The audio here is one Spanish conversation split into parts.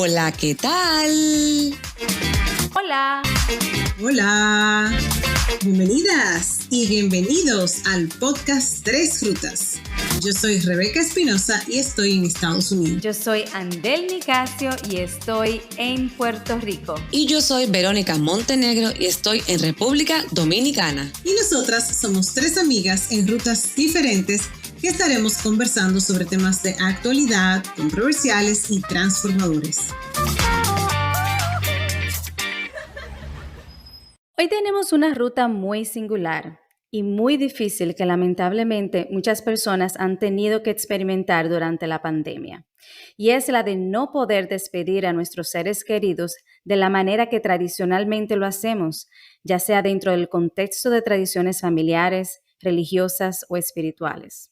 Hola, ¿qué tal? Hola. Hola. Bienvenidas y bienvenidos al podcast Tres Frutas. Yo soy Rebeca Espinosa y estoy en Estados Unidos. Yo soy Andel Nicasio y estoy en Puerto Rico. Y yo soy Verónica Montenegro y estoy en República Dominicana. Y nosotras somos tres amigas en rutas diferentes que estaremos conversando sobre temas de actualidad, controversiales y transformadores. Hoy tenemos una ruta muy singular y muy difícil que lamentablemente muchas personas han tenido que experimentar durante la pandemia. Y es la de no poder despedir a nuestros seres queridos de la manera que tradicionalmente lo hacemos, ya sea dentro del contexto de tradiciones familiares, religiosas o espirituales.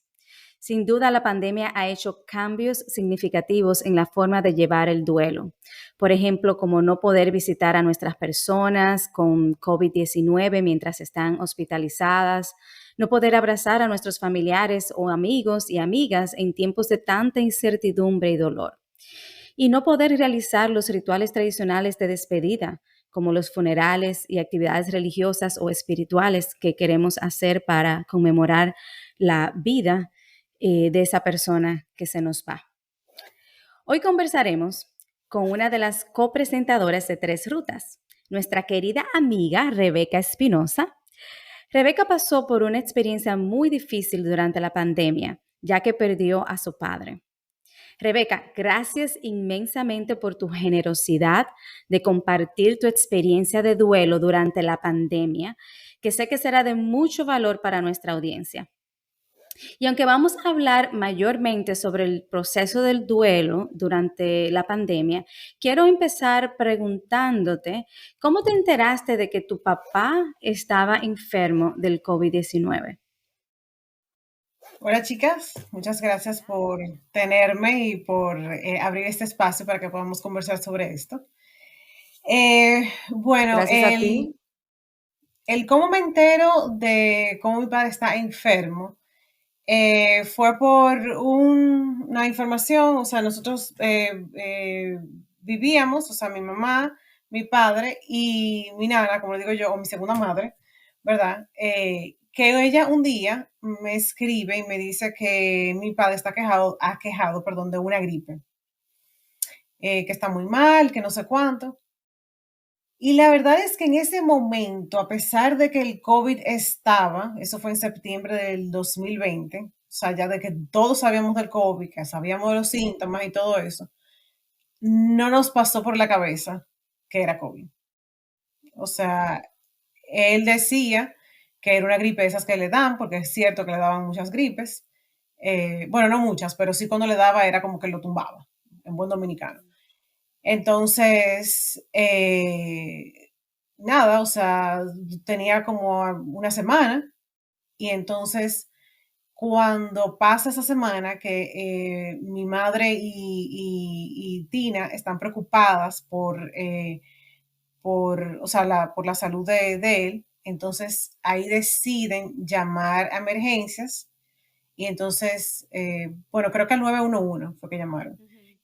Sin duda, la pandemia ha hecho cambios significativos en la forma de llevar el duelo. Por ejemplo, como no poder visitar a nuestras personas con COVID-19 mientras están hospitalizadas, no poder abrazar a nuestros familiares o amigos y amigas en tiempos de tanta incertidumbre y dolor. Y no poder realizar los rituales tradicionales de despedida, como los funerales y actividades religiosas o espirituales que queremos hacer para conmemorar la vida de esa persona que se nos va. Hoy conversaremos con una de las copresentadoras de Tres Rutas, nuestra querida amiga Rebeca Espinosa. Rebeca pasó por una experiencia muy difícil durante la pandemia, ya que perdió a su padre. Rebeca, gracias inmensamente por tu generosidad de compartir tu experiencia de duelo durante la pandemia, que sé que será de mucho valor para nuestra audiencia. Y aunque vamos a hablar mayormente sobre el proceso del duelo durante la pandemia, quiero empezar preguntándote, ¿cómo te enteraste de que tu papá estaba enfermo del COVID-19? Hola chicas, muchas gracias por tenerme y por abrir este espacio para que podamos conversar sobre esto. Gracias a ti. El cómo me entero de cómo mi padre está enfermo fue por una información, o sea, nosotros vivíamos, o sea, mi mamá, mi padre y mi nana, como le digo yo, o mi segunda madre, ¿verdad? Que ella un día me escribe y me dice que mi padre ha quejado, de una gripe, que está muy mal, que no sé cuánto. Y la verdad es que en ese momento, a pesar de que el COVID estaba, eso fue en septiembre del 2020, o sea, ya de que todos sabíamos del COVID, que sabíamos de los síntomas y todo eso, no nos pasó por la cabeza que era COVID. O sea, él decía que era una gripe de esas que le dan, porque es cierto que le daban muchas gripes. Bueno, no muchas, pero sí cuando le daba era como que lo tumbaba, en buen dominicano. Entonces, nada, o sea, tenía como una semana y entonces cuando pasa esa semana que mi madre y Tina están preocupadas o sea, por la salud de él, entonces ahí deciden llamar a emergencias y entonces, bueno, creo que el 911 fue que llamaron.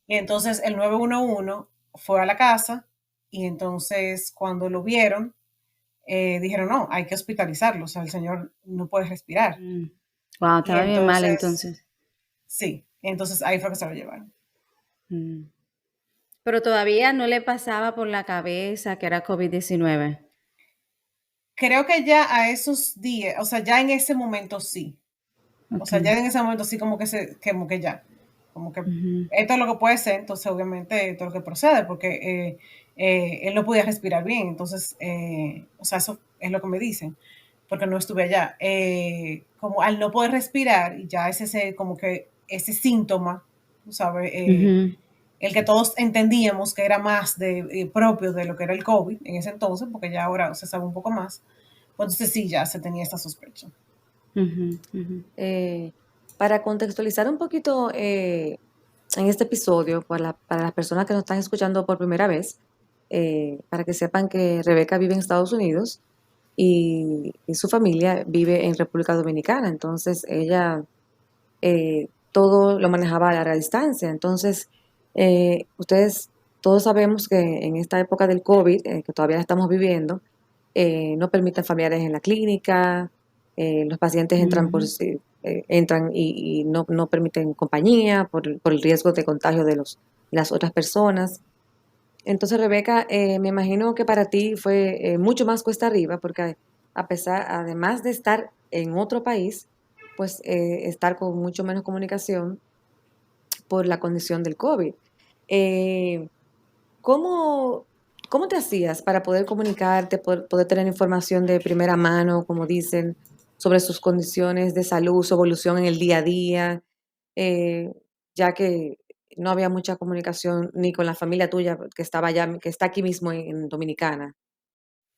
Y entonces el 911 fue a la casa y entonces cuando lo vieron, dijeron, no, hay que hospitalizarlo, o sea, el señor no puede respirar. Wow, Y estaba bien mal entonces. sí, entonces ahí fue que se lo llevaron. Pero todavía no le pasaba por la cabeza que era COVID-19. Creo que ya a esos días, o sea, ya en ese momento sí. Okay. O sea, ya en ese momento sí como que ya. Como que esto es lo que puede ser, entonces obviamente esto es lo que procede, porque él no podía respirar bien, entonces, o sea, eso es lo que me dicen, porque no estuve allá. Como al no poder respirar, y ya es como que ese síntoma, ¿sabes? El que todos entendíamos que era más propio de lo que era el COVID en ese entonces, porque ya ahora se sabe un poco más, pues entonces sí, ya se tenía esta sospecha. Para contextualizar un poquito en este episodio, para las personas que nos están escuchando por primera vez, para que sepan que Rebeca vive en Estados Unidos y su familia vive en República Dominicana, entonces ella todo lo manejaba a larga distancia, entonces ustedes todos sabemos que en esta época del COVID, que todavía la estamos viviendo, no permiten familiares en la clínica, los pacientes Ujú. entran y no permiten compañía por el riesgo de contagio de las otras personas. Entonces, Rebeca, me imagino que para ti fue mucho más cuesta arriba, porque además de estar en otro país, pues estar con mucho menos comunicación por la condición del COVID. Eh, ¿cómo, cómo te hacías para poder comunicarte, poder tener información de primera mano, como dicen, sobre sus condiciones de salud, su evolución en el día a día, eh, ya que no había mucha comunicación ni con la familia tuya que estaba allá, que está aquí mismo en Dominicana?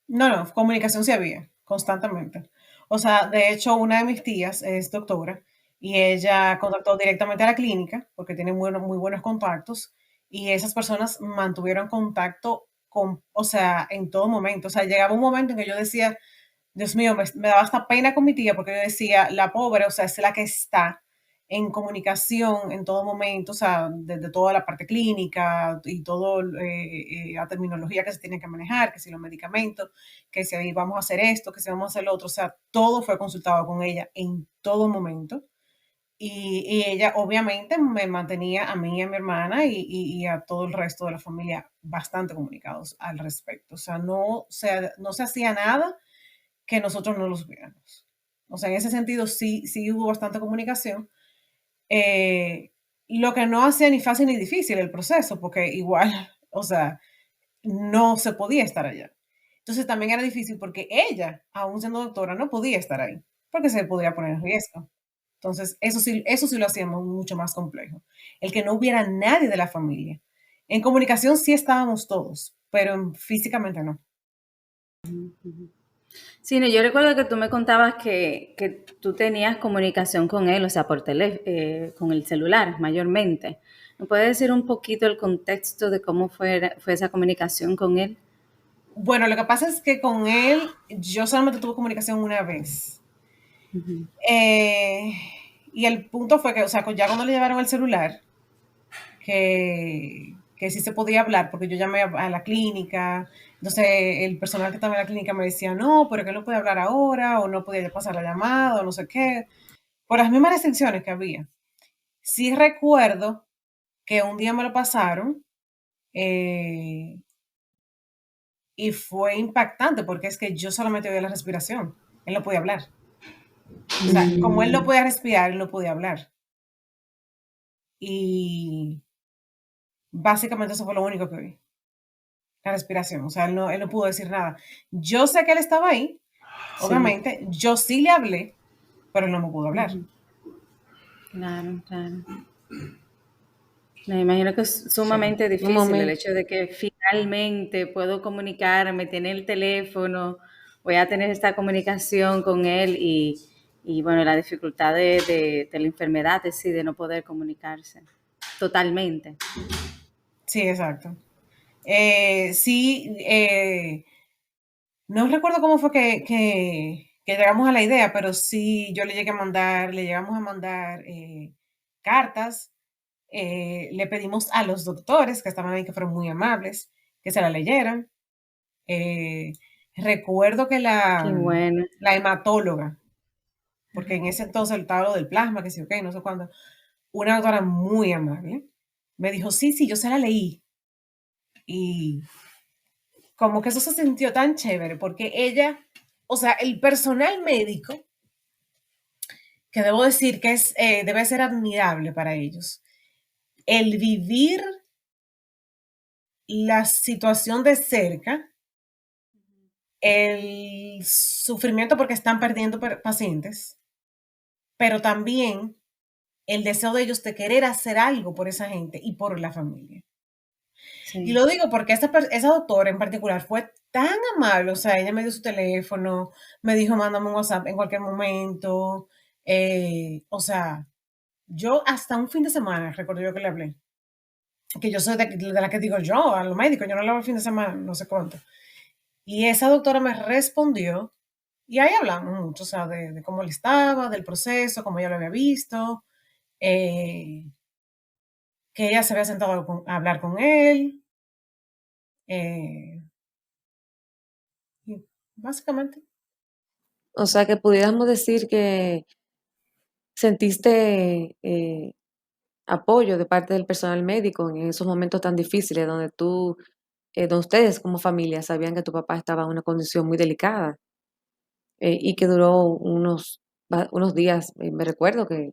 No, no, comunicación sí había, constantemente. O sea, de hecho, una de mis tías es doctora y ella contactó directamente a la clínica porque tiene muy buenos contactos y esas personas mantuvieron contacto con, o sea, en todo momento. O sea, llegaba un momento en que yo decía, Dios mío, me daba hasta pena con mi tía porque yo decía, la pobre, o sea, es la que está en comunicación en todo momento, o sea, desde toda la parte clínica y todo la terminología que se tiene que manejar, que si los medicamentos, que si ahí vamos a hacer esto, que si vamos a hacer lo otro, o sea, todo fue consultado con ella en todo momento. Y ella obviamente me mantenía a mí y a mi hermana y a todo el resto de la familia bastante comunicados al respecto. O sea, no se hacía nada que nosotros no lo supiéramos. O sea, en ese sentido sí hubo bastante comunicación. Eh, lo que no hacía ni fácil ni difícil el proceso, porque igual, o sea, no se podía estar allá. Entonces también era difícil porque ella, aún siendo doctora, no podía estar ahí, porque se podría poner en riesgo. Entonces, eso sí lo hacíamos mucho más complejo. El que no hubiera nadie de la familia. En comunicación sí estábamos todos, pero físicamente no. Sí, no, yo recuerdo que tú me contabas que tú tenías comunicación con él, o sea, con el celular mayormente. ¿Me puedes decir un poquito el contexto de cómo fue esa comunicación con él? Bueno, lo que pasa es que con él yo solamente tuve comunicación una vez. Eh, y el punto fue que, o sea, ya cuando le llevaron el celular, que sí se podía hablar, porque yo llamé a la clínica, entonces el personal que estaba en la clínica me decía, no, pero que él no puede hablar ahora, o no podía pasar la llamada, o no sé qué, por las mismas restricciones que había. Sí recuerdo que un día me lo pasaron eh, y fue impactante, porque es que yo solamente oía la respiración, él no podía hablar. O sea, como él no podía respirar, él no podía hablar. Y básicamente eso fue lo único que vi, la respiración. O sea, él no pudo decir nada. Yo sé que él estaba ahí, Sí, obviamente. Yo sí le hablé, pero él no me pudo hablar. claro, claro. Me imagino que es Sí. sumamente Un difícil el momento. hecho de que finalmente puedo comunicarme, tener el teléfono, voy a tener esta comunicación con él y bueno, la dificultad de la enfermedad es sí, de no poder comunicarse totalmente. Sí, exacto. Sí, no recuerdo cómo fue que llegamos a la idea, pero sí, yo le llegamos a mandar cartas. Le pedimos a los doctores que estaban ahí, que fueron muy amables, que se la leyeran. Eh, recuerdo que Qué bueno. la hematóloga, porque en ese entonces el tablo del plasma, que sí, ok, no sé cuándo, una doctora muy amable, me dijo, sí, sí, yo se la leí. Y como que eso se sintió tan chévere, porque ella, o sea, el personal médico, que debo decir que debe ser admirable para ellos, el vivir la situación de cerca, el sufrimiento porque están perdiendo pacientes, pero también el deseo de ellos de querer hacer algo por esa gente y por la familia. Y Sí. lo digo porque esa doctora en particular fue tan amable, o sea, ella me dio su teléfono, me dijo, mándame un WhatsApp en cualquier momento, o sea, yo hasta un fin de semana, recuerdo yo que le hablé, que yo soy de la que digo yo, a los médicos, yo no le hablo el fin de semana, no sé cuánto. Y esa doctora me respondió y ahí hablamos mucho, o sea, de cómo él estaba, del proceso, cómo ella lo había visto, eh, que ella se había sentado a hablar con él. Eh, y básicamente, O sea que pudiéramos decir que sentiste apoyo de parte del personal médico en esos momentos tan difíciles donde ustedes como familia sabían que tu papá estaba en una condición muy delicada y que duró unos días. Me recuerdo que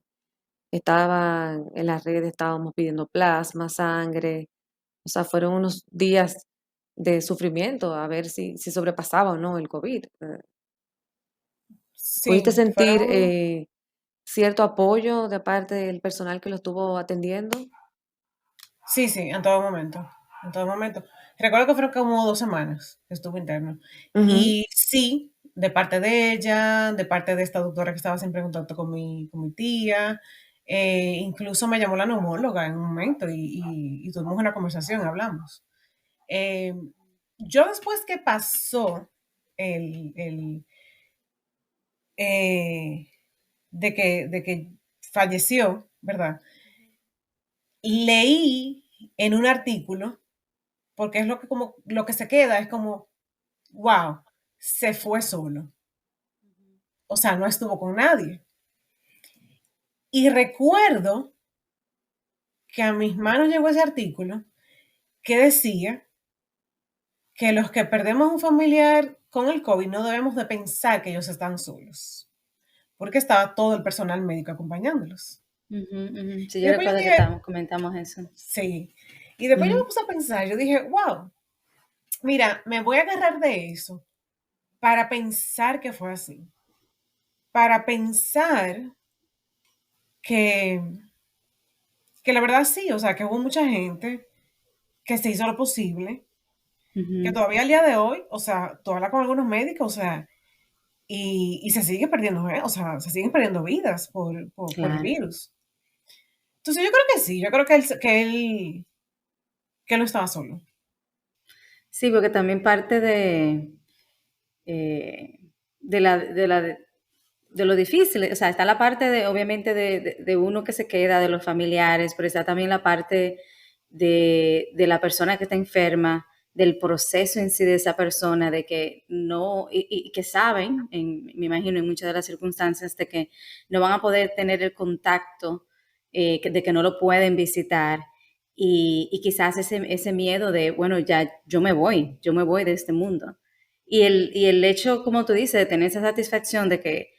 estaban en las redes, estábamos pidiendo plasma, sangre, o sea, fueron unos días de sufrimiento a ver si sobrepasaba o no el COVID. ¿Pudiste sí, sentir fueron, cierto apoyo de parte del personal que lo estuvo atendiendo? sí, sí, en todo momento, en todo momento. Recuerdo que fueron como 2 semanas que estuve interno. Ujú. Y sí, de parte de ella, de parte de esta doctora que estaba siempre en contacto con mi tía, incluso me llamó la neumóloga en un momento y tuvimos una conversación, hablamos. Eh, yo después que pasó el eh, de que falleció, ¿verdad? Leí en un artículo, porque es lo que como lo que se queda es como, wow, se fue solo. O sea, no estuvo con nadie. Y recuerdo que a mis manos llegó ese artículo que decía que los que perdemos un familiar con el COVID no debemos de pensar que ellos están solos, porque estaba todo el personal médico acompañándolos. Ujú, ujú. Sí, Y yo después yo recuerdo que dije, comentamos eso. sí. Y después yo me Ujú. puse a pensar, yo dije, wow, mira, me voy a agarrar de eso para pensar que fue así, para pensar que, que la verdad sí, o sea, que hubo mucha gente que se hizo lo posible, que Ujú. todavía al día de hoy, o sea, tú hablas con algunos médicos, o sea, y se sigue perdiendo, o sea, se siguen perdiendo vidas por el Claro. virus. Entonces yo creo que sí, yo creo que él no estaba solo. Sí, porque también parte eh, de lo difícil, o sea, está la parte de, obviamente, de uno que se queda, de los familiares, pero está también la parte de la persona que está enferma, del proceso en sí de esa persona, de que no, y que saben, me imagino, en muchas de las circunstancias, de que no van a poder tener el contacto, de que no lo pueden visitar. Y quizás ese miedo de, bueno, ya yo me voy de este mundo. Y el hecho, como tú dices, de tener esa satisfacción de que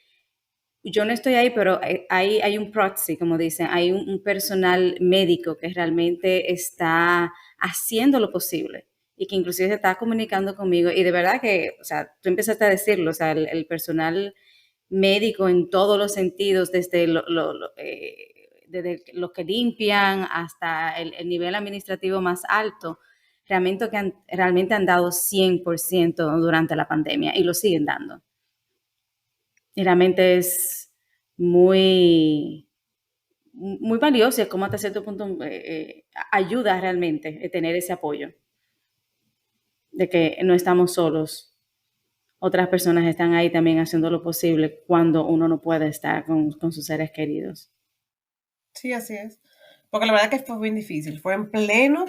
yo no estoy ahí, pero hay un proxy, como dicen, hay un personal médico que realmente está haciendo lo posible y que inclusive se está comunicando conmigo. Y de verdad que, o sea, tú empezaste a decirlo, o sea, el personal médico en todos los sentidos, desde los que limpian hasta el nivel administrativo más alto, realmente han dado 100% durante la pandemia y lo siguen dando. Y realmente es muy, muy valioso y como hasta cierto punto ayuda realmente tener ese apoyo de que no estamos solos. Otras personas están ahí también haciendo lo posible cuando uno no puede estar con sus seres queridos. Sí, así es. Porque la verdad que fue bien difícil. Fue en pleno,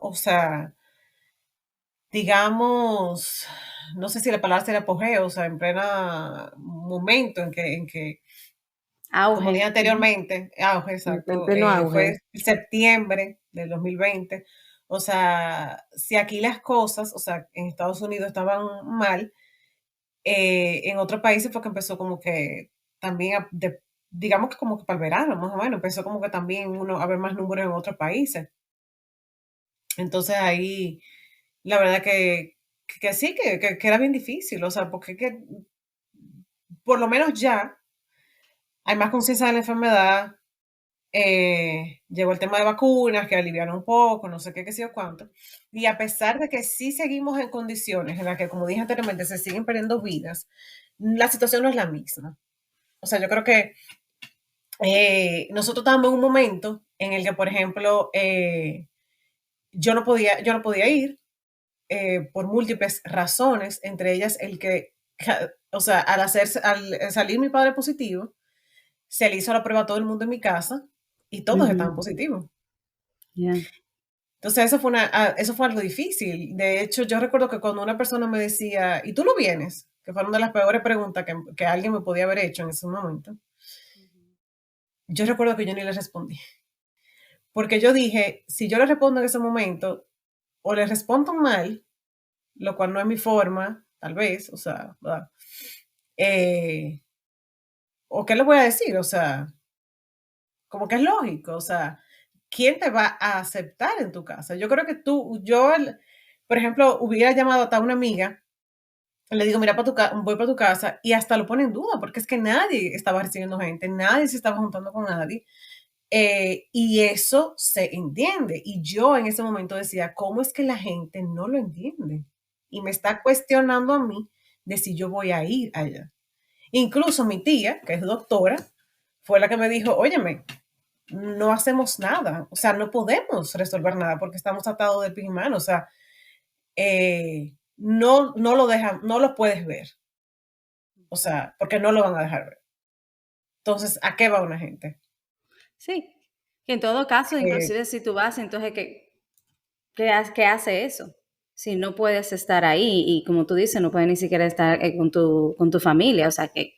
o sea, digamos, no sé si la palabra sería apogeo, o sea, en pleno momento en que, como Auge. dije Ujú. anteriormente, En exacto, pleno auge. fue septiembre del 2020. O sea, si aquí las cosas, o sea, en Estados Unidos estaban mal, en otros países fue que empezó como que también, digamos que como que para el verano, más o menos, empezó como que también uno a ver más números en otros países. Entonces ahí, la verdad que sí, que era bien difícil, o sea, porque que, por lo menos ya hay más conciencia de la enfermedad, llegó el tema de vacunas que aliviaron un poco, no sé qué sé yo cuánto. Y a pesar de que sí seguimos en condiciones en las que, como dije anteriormente, se siguen perdiendo vidas, la situación no es la misma. O sea, yo creo que nosotros estábamos en un momento en el que, por ejemplo, yo no podía ir por múltiples razones, entre ellas el que, o sea, al salir mi padre positivo, se le hizo la prueba a todo el mundo en mi casa y todos estaban Ujú. positivos. Yeah. Entonces eso fue algo difícil. De hecho, yo recuerdo que cuando una persona me decía, ¿y tú no vienes? Que fueron de las peores preguntas que alguien me podía haber hecho en ese momento. Yo recuerdo que yo ni le respondí. Porque yo dije, si yo le respondo en ese momento, o le respondo mal, lo cual no es mi forma, tal vez, o sea, ¿verdad? ¿O qué le voy a decir? O sea, como que es lógico, o sea, ¿quién te va a aceptar en tu casa? Yo creo que por ejemplo, hubiera llamado hasta a una amiga, le digo, mira, voy para tu casa, y hasta lo pone en duda, porque es que nadie estaba recibiendo gente, nadie se estaba juntando con nadie, y eso se entiende. Y yo en ese momento decía, ¿cómo es que la gente no lo entiende? Y me está cuestionando a mí de si yo voy a ir allá. Incluso mi tía, que es doctora, fue la que me dijo, óyeme, no hacemos nada, o sea, no podemos resolver nada porque estamos atados de pies y manos, o sea, no lo dejan, no lo puedes ver, o sea, porque no lo van a dejar ver. Entonces, ¿a qué va una gente? Sí, que en todo caso, Eh, inclusive si tú vas, entonces, ¿qué hace eso? Si no puedes estar ahí y como tú dices, no puedes ni siquiera estar con tu familia, o sea que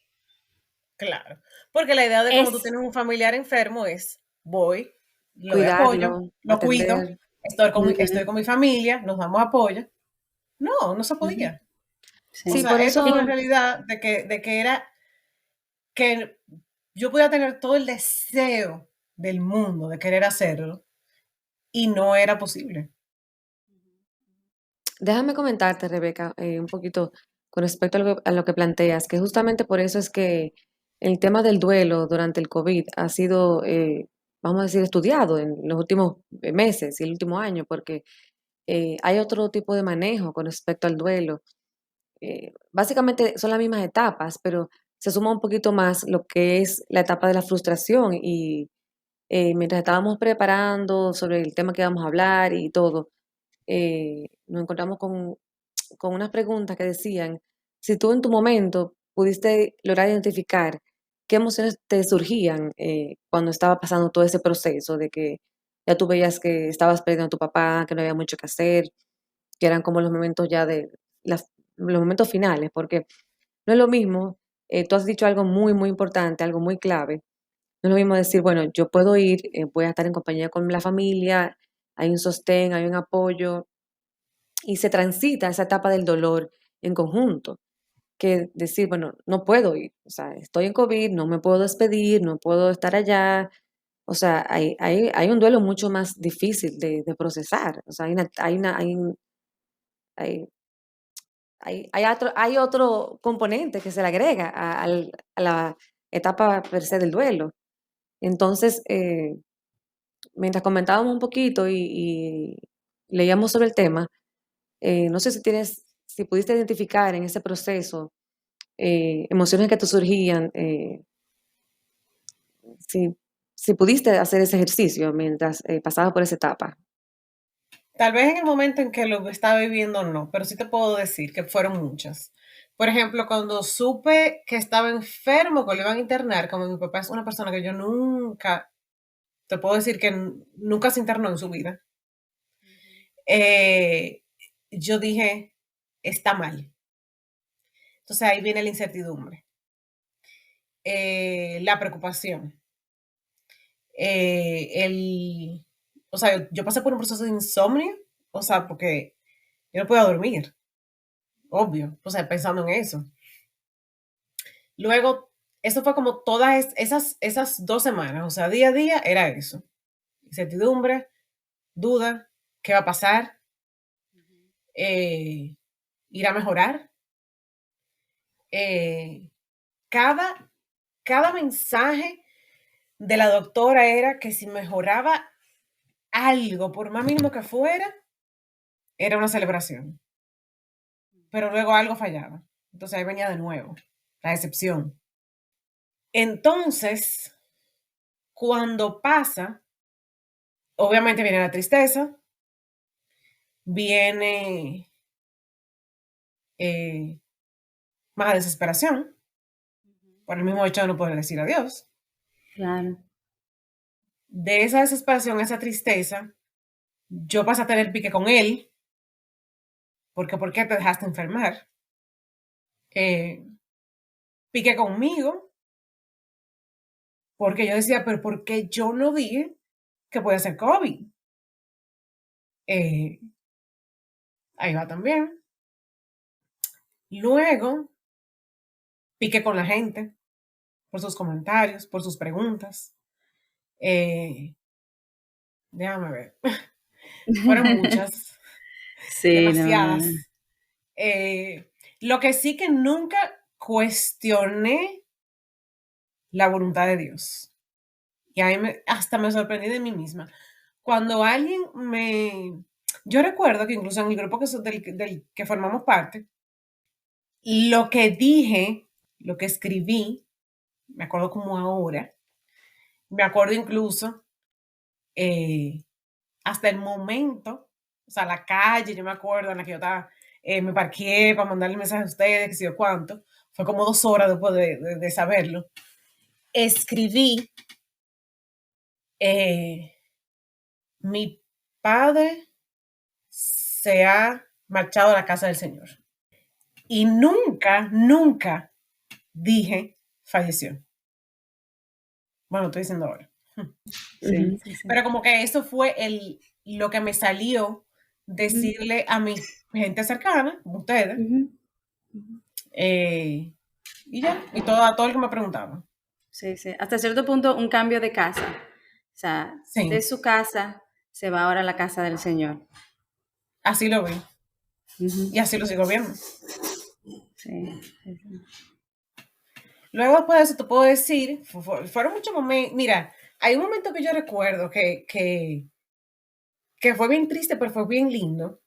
claro, porque la idea de cuando tú es tienes un familiar enfermo es, voy, lo doy apoyo, Cuidarlo, lo cuido, atender. estoy ujú, con mi familia, nos damos apoyo. No, no se ujú, podía. O Sí, sí. sea, por eso fue una eso, realidad de que era que yo podía tener todo el deseo del mundo de querer hacerlo y no era posible. déjame comentarte, Rebeca, un poquito con respecto a lo que planteas, que justamente por eso es que el tema del duelo durante el COVID ha sido, vamos a decir, estudiado en los últimos meses y el último año, porque hay otro tipo de manejo con respecto al duelo. Básicamente son las mismas etapas, pero se suma un poquito más lo que es la etapa de la frustración y mientras estábamos preparando sobre el tema que vamos a hablar y todo, nos encontramos con unas preguntas que decían, si tú en tu momento pudiste lograr identificar qué emociones te surgían cuando estaba pasando todo ese proceso de que ya tú veías que estabas perdiendo a tu papá, que no había mucho que hacer, que eran como los momentos ya de los momentos finales, porque no es lo mismo, tú has dicho algo muy, muy importante, algo muy clave. No es lo mismo decir, bueno, yo puedo ir, voy a estar en compañía con la familia, hay un sostén, hay un apoyo, y se transita esa etapa del dolor en conjunto, que decir, bueno, no puedo ir, o sea, estoy en COVID, no me puedo despedir, no puedo estar allá, o sea, hay un duelo mucho más difícil de procesar, o sea, hay, hay otro componente que se le agrega a la etapa per se del duelo. Entonces, mientras comentábamos un poquito y leíamos sobre el tema, no sé si pudiste identificar en ese proceso emociones que te surgían, si, si pudiste hacer ese ejercicio mientras pasabas por esa etapa. Tal vez en el momento en que lo estaba viviendo no, pero sí te puedo decir que fueron muchas. Por ejemplo, cuando supe que estaba enfermo, que lo iban a internar, como mi papá es una persona que yo nunca, te puedo decir que nunca se internó en su vida, eh, yo dije, está mal. Entonces ahí viene la incertidumbre, la preocupación, o sea, yo pasé por un proceso de insomnio, o sea, porque yo no podía dormir, obvio, o sea, pensando en eso. Luego, eso fue como todas esas 2 semanas, o sea, día a día era eso. Incertidumbre, duda, ¿qué va a pasar? Eh, ¿Ir a mejorar? Eh, cada, cada mensaje de la doctora era que si mejoraba algo, por más mínimo que fuera, era una celebración. Pero luego algo fallaba. Entonces ahí venía de nuevo la decepción. Entonces, cuando pasa, obviamente viene la tristeza, viene eh, más desesperación por el mismo hecho de no poder decir adiós. Claro. De esa desesperación, esa tristeza, Yo pasé a tener pique con él, porque ¿por qué te dejaste enfermar? Pique conmigo, porque yo decía, pero ¿por qué yo no dije que puede ser COVID? Eh, ahí va también. Luego, pique con la gente, por sus comentarios, por sus preguntas. Déjame ver. Fueron muchas, Sí, no. demasiadas. Lo que sí que nunca cuestioné la voluntad de Dios. Y ahí hasta me sorprendí de mí misma. Cuando alguien Yo recuerdo que incluso en el grupo del que formamos parte, lo que dije, lo que escribí, me acuerdo como ahora, me acuerdo incluso hasta el momento, o sea, la calle, yo me acuerdo en la que yo estaba, me parqué para mandarle mensaje a ustedes, que sé yo cuánto, fue como 2 horas después de saberlo. Escribí, mi padre se ha marchado a la casa del Señor. Y nunca, nunca dije falleció. Bueno, estoy diciendo ahora. Sí, sí, sí. Pero como que eso fue lo que me salió decirle a mi gente cercana, como ustedes, Ujú, ujú. y ya, y todo el que me preguntaba. Sí, sí. Hasta cierto punto, un cambio de casa. O sea, de Sí, su casa se va ahora a la casa del Señor. así lo vi. Ujú. Y así lo sigo viendo. Sí, sí, sí. Luego después de eso te puedo decir, fueron muchos momentos, mira, hay un momento que yo recuerdo que fue bien triste, pero fue bien lindo,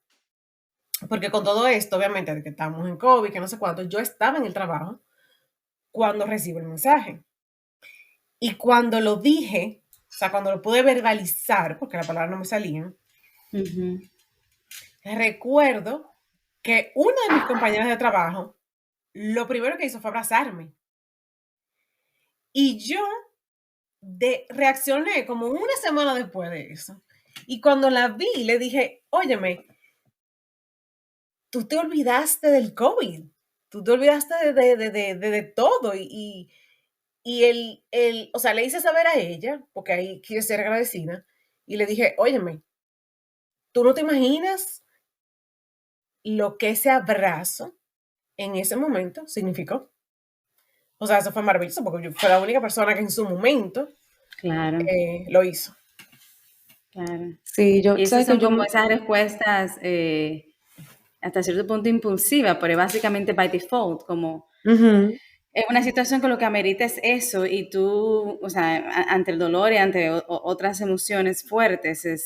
porque con todo esto, obviamente, de que estábamos en COVID, que no sé cuánto, yo estaba en el trabajo cuando recibo el mensaje. Y cuando lo dije, o sea, cuando lo pude verbalizar, porque la palabra no me salía, Ujú. recuerdo que una de mis compañeras de trabajo, lo primero que hizo fue abrazarme. Y yo reaccioné como una semana después de eso. Y cuando la vi, le dije, óyeme, tú te olvidaste del COVID, tú te olvidaste de todo. Y o sea, le hice saber a ella, porque ahí quiere ser agradecida, y le dije, óyeme, tú no te imaginas lo que ese abrazo en ese momento significó. O sea, eso fue maravilloso, porque yo fui la única persona que en su momento Claro, lo hizo. claro. Sí, yo, Y esas sabes que son yo, como esas respuestas hasta cierto punto impulsivas, pero básicamente by default, como ujú, es una situación que lo que amerita es eso y tú, o sea, ante el dolor y ante otras emociones fuertes, o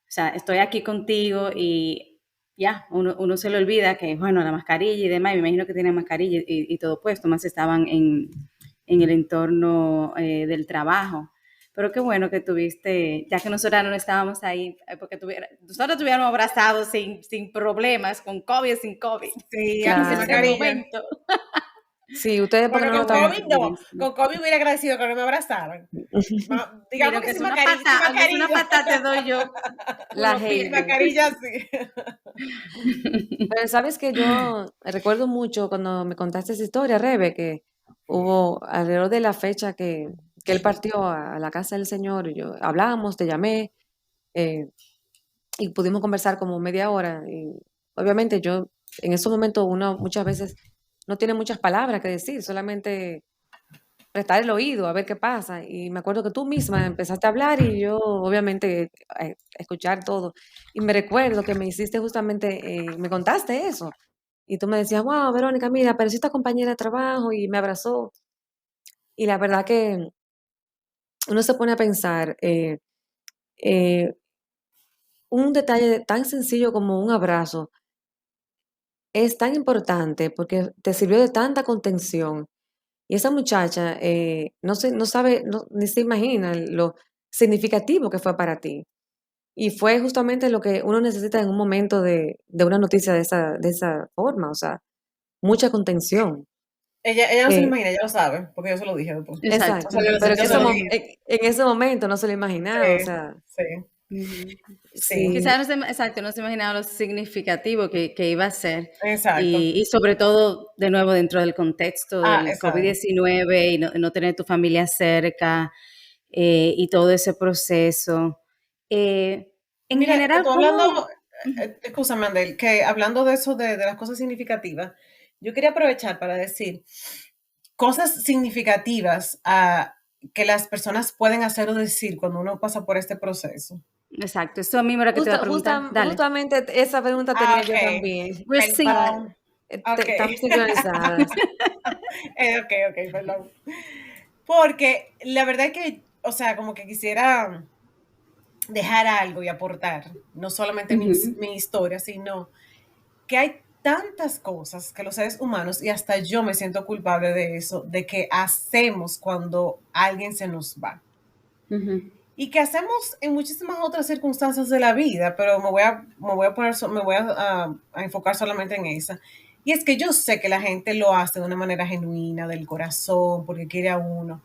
sea, estoy aquí contigo y ya, uno se le olvida que, bueno, la mascarilla y demás, me imagino que tienen mascarilla y todo puesto, más estaban en el entorno del trabajo. Pero qué bueno que tuviste, ya que nosotros no estábamos ahí, porque nosotros estuviéramos abrazados sin problemas, con COVID o sin COVID, Sí, aquí sin en ese claro. mascarilla. momento. Sí, ustedes porque Bueno, no lo con Fue una estaban. COVID no. experiencia. Con COVID hubiera agradecido que no me abrazaran. Mira, Digamos que que es sin una mascarilla, sin pata, aunque sea una mascarilla. pata te doy yo con La los Sin pies. Heidi. mascarilla, sí. Pero sabes que yo recuerdo mucho cuando me contaste esa historia, Rebe, que hubo alrededor de la fecha que él partió a la casa del Señor, y yo hablamos, te llamé, eh, y pudimos conversar como media hora. Y obviamente yo, en esos momentos, uno muchas veces no tiene muchas palabras que decir, solamente prestar el oído a ver qué pasa. Y me acuerdo que tú misma empezaste a hablar y yo, obviamente, escuchar todo. Y me recuerdo que me hiciste justamente, me contaste eso. Y tú me decías, wow, Verónica, mira, apareció esta compañera de trabajo y me abrazó. Y la verdad que uno se pone a pensar, eh, un detalle tan sencillo como un abrazo es tan importante porque te sirvió de tanta contención. Y esa muchacha no sabe, ni se imagina lo significativo que fue para ti. Y fue justamente lo que uno necesita en un momento de una noticia de esa forma, o sea, mucha contención. Ella no se lo Eh, imagina, ella lo sabe, porque yo se lo dije después. Exacto. O exacto, sea, pero yo se lo dije. en ese momento no se lo imaginaba, o Sí, sea, sí. Sí, Quizás exacto, no se imaginaba lo significativo que iba a ser. exacto. Y sobre todo, de nuevo, dentro del contexto del Exacto. COVID-19 y no tener tu familia cerca y todo ese proceso. En Mira, que general, tú ¿cómo? hablando, escúchame, Andel, que hablando de eso, de las cosas significativas, yo quería aprovechar para decir cosas significativas que las personas pueden hacer o decir cuando uno pasa por este proceso. Exacto, eso mismo era que te iba a preguntar. Dale. Justamente esa pregunta tenía yo Ok, también. We're Para, synced. ok. estamos sincronizadas. Ok, ok, perdón. Porque la verdad es que, o sea, como que quisiera dejar algo y aportar, no solamente Ujú. mi historia, sino que hay tantas cosas que los seres humanos, y hasta yo me siento culpable de eso, de que hacemos cuando alguien se nos va. Ujú. Y que hacemos en muchísimas otras circunstancias de la vida, pero me voy a enfocar solamente en esa. Y es que yo sé que la gente lo hace de una manera genuina, del corazón, porque quiere a uno.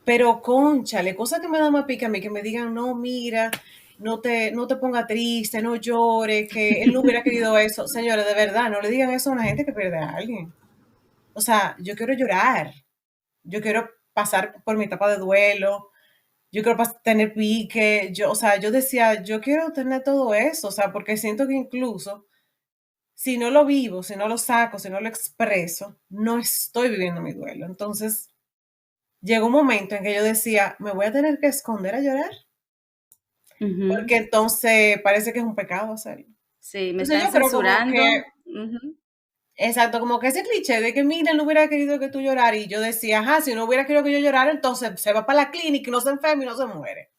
Pero, cónchale, cosa que me da más pica a mí, que me digan, no, mira, no te ponga triste, no llore, que él no hubiera querido eso. Señores, de verdad, no le digan eso a una gente que pierde a alguien. O sea, yo quiero llorar, yo quiero pasar por mi etapa de duelo, yo quiero tener pique, o sea, yo decía, yo quiero tener todo eso, o sea, porque siento que incluso si no lo vivo, si no lo saco, si no lo expreso, no estoy viviendo mi duelo. Entonces, llegó un momento en que yo decía, me voy a tener que esconder a llorar, Ujú. porque entonces parece que es un pecado hacerlo. Sí, me Entonces están yo creo como que, censurando. Ujú. exacto, como que ese cliché de que, mira, él no hubiera querido que tú lloraras, y yo decía, ajá, si no hubiera querido que yo llorara, entonces se va para la clínica y no se enferma y no se muere.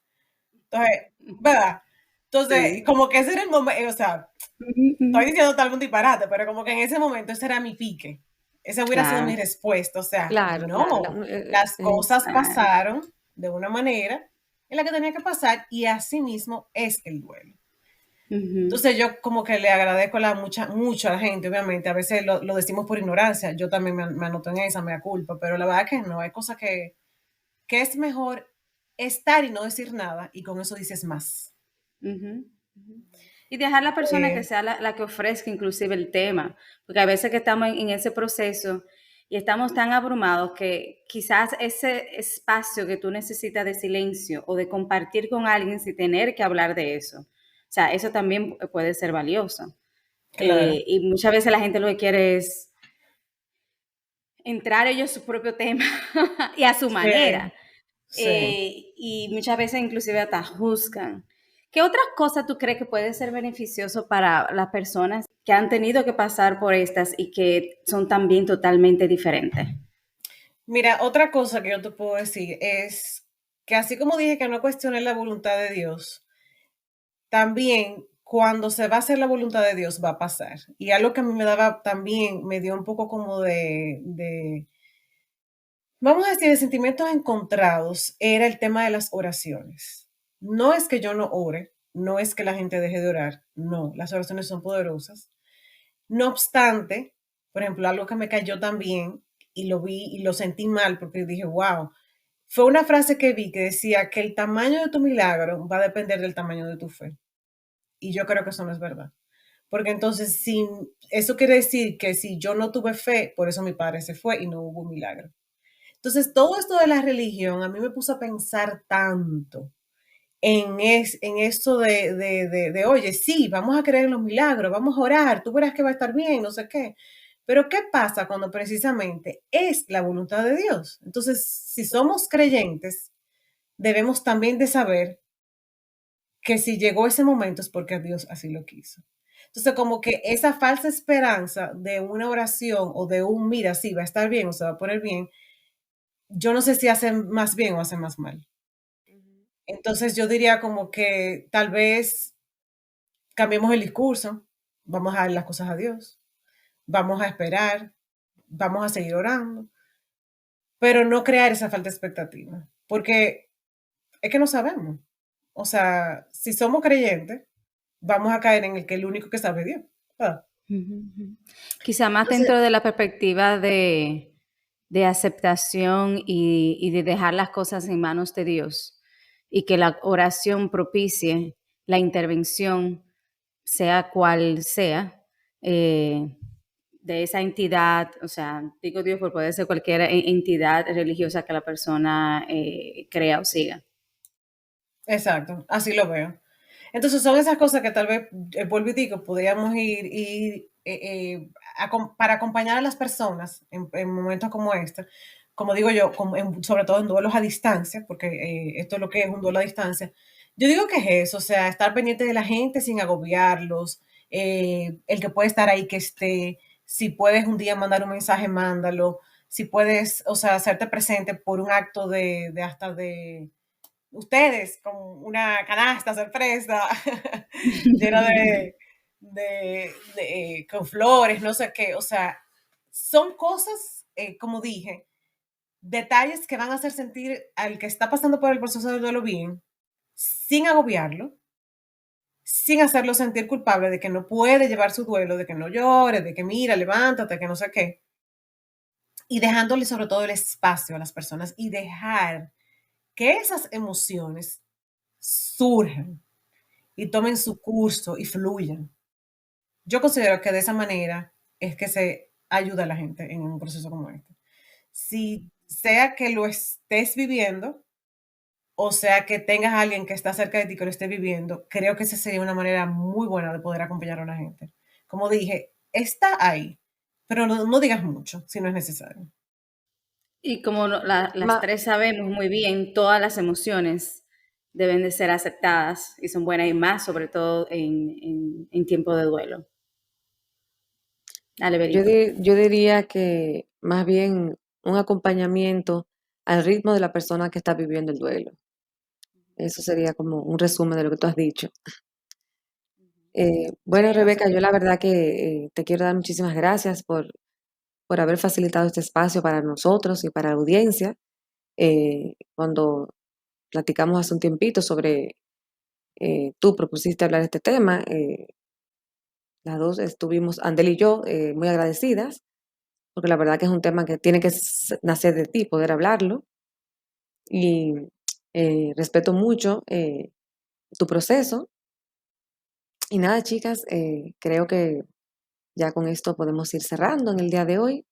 Entonces, ¿verdad? Entonces, Sí. como que ese era el momento, o sea, Ujú, ujú. estoy diciendo tal un disparate, pero como que en ese momento ese era mi pique. Esa hubiera sido mi Claro. respuesta. O sea, Claro, claro. no, las cosas Claro. pasaron de una manera en la que tenía que pasar y así mismo es el duelo. Ujú. Entonces yo como que le agradezco mucho a la gente, obviamente, a veces lo decimos por ignorancia, yo también me anoto en esa, me da culpa, pero la verdad que no, hay cosas que es mejor estar y no decir nada y con eso dices más. Ujú, ujú. Y dejar la persona que Eh, sea la que ofrezca inclusive el tema, porque a veces que estamos en ese proceso y estamos tan abrumados que quizás ese espacio que tú necesitas de silencio o de compartir con alguien sin tener que hablar de eso, o sea, eso también puede ser valioso. claro, Y muchas veces la gente lo que quiere es entrar ellos su propio tema y a su sí, manera. sí. Y muchas veces inclusive hasta juzgan. ¿Qué otra cosa tú crees que puede ser beneficioso para las personas que han tenido que pasar por estas y que son también totalmente diferentes? Mira, otra cosa que yo te puedo decir es que así como dije que no cuestioné la voluntad de Dios, también cuando se va a hacer la voluntad de Dios va a pasar. Y algo que a mí me daba también, me dio un poco como vamos a decir, de sentimientos encontrados, era el tema de las oraciones. No es que yo no ore, no es que la gente deje de orar, no, las oraciones son poderosas. No obstante, por ejemplo, algo que me cayó también y lo vi y lo sentí mal porque dije, wow, fue una frase que vi que decía que el tamaño de tu milagro va a depender del tamaño de tu fe. Y yo creo que eso no es verdad. Porque entonces, eso quiere decir que si yo no tuve fe, por eso mi padre se fue y no hubo un milagro. Entonces, todo esto de la religión a mí me puso a pensar tanto en esto oye, sí, vamos a creer en los milagros, vamos a orar, tú verás que va a estar bien, no sé qué. Pero ¿qué pasa cuando precisamente es la voluntad de Dios? Entonces, si somos creyentes, debemos también de saber que si llegó ese momento es porque Dios así lo quiso. Entonces, como que esa falsa esperanza de una oración o de un, mira, sí, va a estar bien o se va a poner bien, yo no sé si hace más bien o hace más mal. Entonces, yo diría como que tal vez cambiemos el discurso, vamos a dar las cosas a Dios, vamos a esperar, vamos a seguir orando, pero no crear esa falta de expectativa, porque es que no sabemos. O sea, si somos creyentes, vamos a caer en el único que sabe es Dios. Ah, Ujú, ujú. Quizá más entonces, dentro de la perspectiva de aceptación y de dejar las cosas en manos de Dios y que la oración propicie la intervención, sea cual sea, de esa entidad, o sea, digo Dios, pero puede ser cualquier entidad religiosa que la persona crea o siga. Exacto, así lo veo. Entonces son esas cosas que tal vez, vuelvo y digo, podríamos para acompañar a las personas en momentos como este, como digo yo, sobre todo en duelos a distancia, porque esto es lo que es un duelo a distancia. Yo digo que es eso, o sea, estar pendiente de la gente sin agobiarlos, el que puede estar ahí que esté, si puedes un día mandar un mensaje, mándalo, si puedes, o sea, hacerte presente por un acto de hasta de ustedes con una canasta sorpresa llena con flores, no sé qué, o sea, son cosas, como dije, detalles que van a hacer sentir al que está pasando por el proceso del duelo bien, sin agobiarlo, sin hacerlo sentir culpable de que no puede llevar su duelo, de que no llore, de que mira, levántate, que no sé qué, y dejándole sobre todo el espacio a las personas y dejar que esas emociones surjan y tomen su curso y fluyan. Yo considero que de esa manera es que se ayuda a la gente en un proceso como este. Si sea que lo estés viviendo o sea que tengas a alguien que está cerca de ti que lo esté viviendo, creo que esa sería una manera muy buena de poder acompañar a la gente. Como dije, está ahí, pero no digas mucho si no es necesario. Y como las Ma- tres sabemos muy bien, todas las emociones deben de ser aceptadas y son buenas y más, sobre todo en tiempo de duelo. Dale, yo, Berito. yo diría que más bien un acompañamiento al ritmo de la persona que está viviendo el duelo. Eso sería como un resumen de lo que tú has dicho. Bueno, Sí, así Rebeca, yo la mismo. verdad que te quiero dar muchísimas gracias por haber facilitado este espacio para nosotros y para la audiencia. Cuando platicamos hace un tiempito sobre, tú propusiste hablar de este tema, las dos estuvimos, Andel y yo, muy agradecidas, porque la verdad que es un tema que tiene que nacer de ti, poder hablarlo. Y respeto mucho tu proceso. Y nada, chicas, creo que ya con esto podemos ir cerrando en el día de hoy.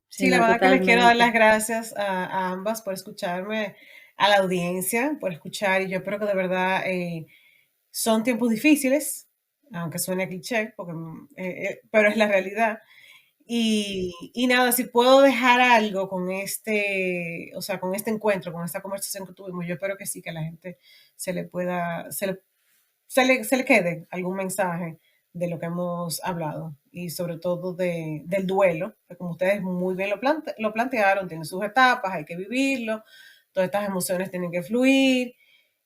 Sí, Sí, la no, verdad que les quiero dar totalmente. las gracias a ambas por escucharme, a la audiencia por escuchar y yo espero que de verdad son tiempos difíciles, aunque suene cliché, porque, pero es la realidad. Y nada, si puedo dejar algo con o sea, con este encuentro, con esta conversación que tuvimos, yo espero que sí, que a la gente se le pueda, se le quede algún mensaje de lo que hemos hablado y sobre todo del duelo, que como ustedes muy bien lo plantearon, tiene sus etapas, hay que vivirlo, todas estas emociones tienen que fluir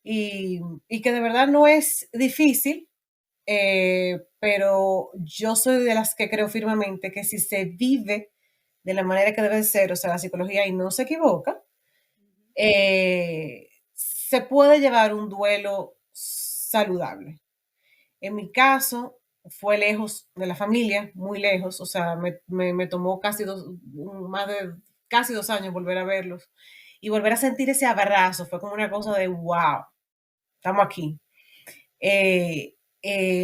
y que de verdad no es difícil, pero yo soy de las que creo firmemente que si se vive de la manera que debe ser, o sea, la psicología y no se equivoca, se puede llevar un duelo saludable. En mi caso, fue lejos de la familia, muy lejos, o sea, me tomó más de casi 2 años volver a verlos y volver a sentir ese abrazo, fue como una cosa de wow, estamos aquí.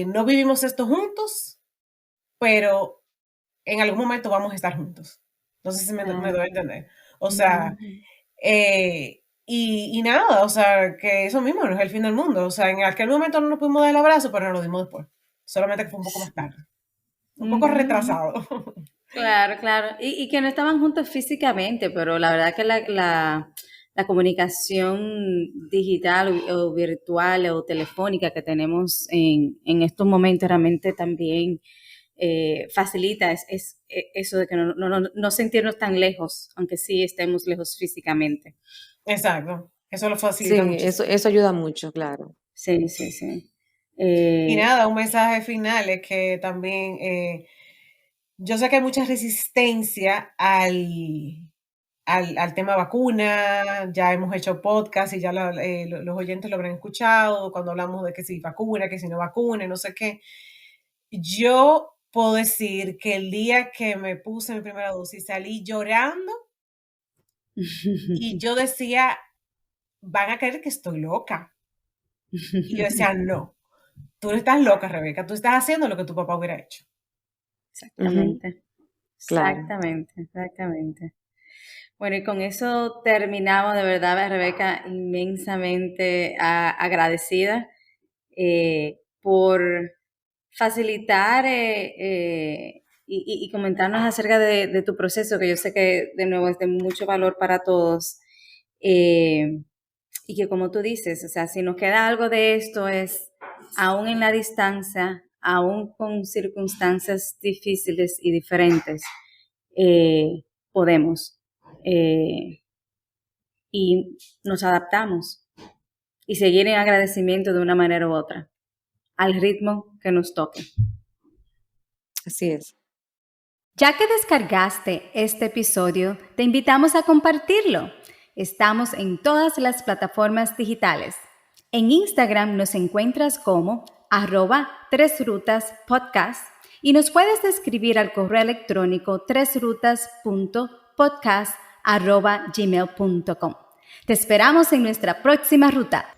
No vivimos esto juntos, pero en algún momento vamos a estar juntos. No sé si me doy a entender. O sea, Ujú. y nada, o sea, que eso mismo no es el fin del mundo. O sea, en aquel momento no nos pudimos dar el abrazo, pero nos lo dimos después. Solamente que fue un poco más tarde. Un poco Ujú, ujú. retrasado. Claro, claro. Y que no estaban juntos físicamente, pero la verdad que la comunicación digital o virtual o telefónica que tenemos en estos momentos realmente también facilita eso de que no sentirnos tan lejos, aunque sí estemos lejos físicamente. Exacto. Eso lo Sí, facilita muchísimo. eso ayuda mucho, claro. Sí, sí, sí. Y Eh, nada, un mensaje final es que también yo sé que hay mucha resistencia al tema vacuna, ya hemos hecho podcast y ya los oyentes lo habrán escuchado cuando hablamos de que si vacuna, que si no vacuna, no sé qué. Yo puedo decir que el día que me puse mi primera dosis salí llorando y yo decía, van a creer que estoy loca. Y yo decía, no, tú no estás loca, Rebeca, tú estás haciendo lo que tu papá hubiera hecho. Exactamente. Claro. Exactamente. Bueno, y con eso terminamos, de verdad, Rebeca, inmensamente agradecida por facilitar y comentarnos acerca de tu proceso, que yo sé que de nuevo es de mucho valor para todos. Y que como tú dices, o sea, si nos queda algo de esto es, aún en la distancia, aún con circunstancias difíciles y diferentes, podemos. Y nos adaptamos y seguir en agradecimiento de una manera u otra, al ritmo que nos toque. Así es. Ya que descargaste este episodio, te invitamos a compartirlo. Estamos en todas las plataformas digitales. En Instagram nos encuentras como @tresrutaspodcast y nos puedes escribir al correo electrónico tresrutas.podcast@gmail.com. Te esperamos en nuestra próxima ruta.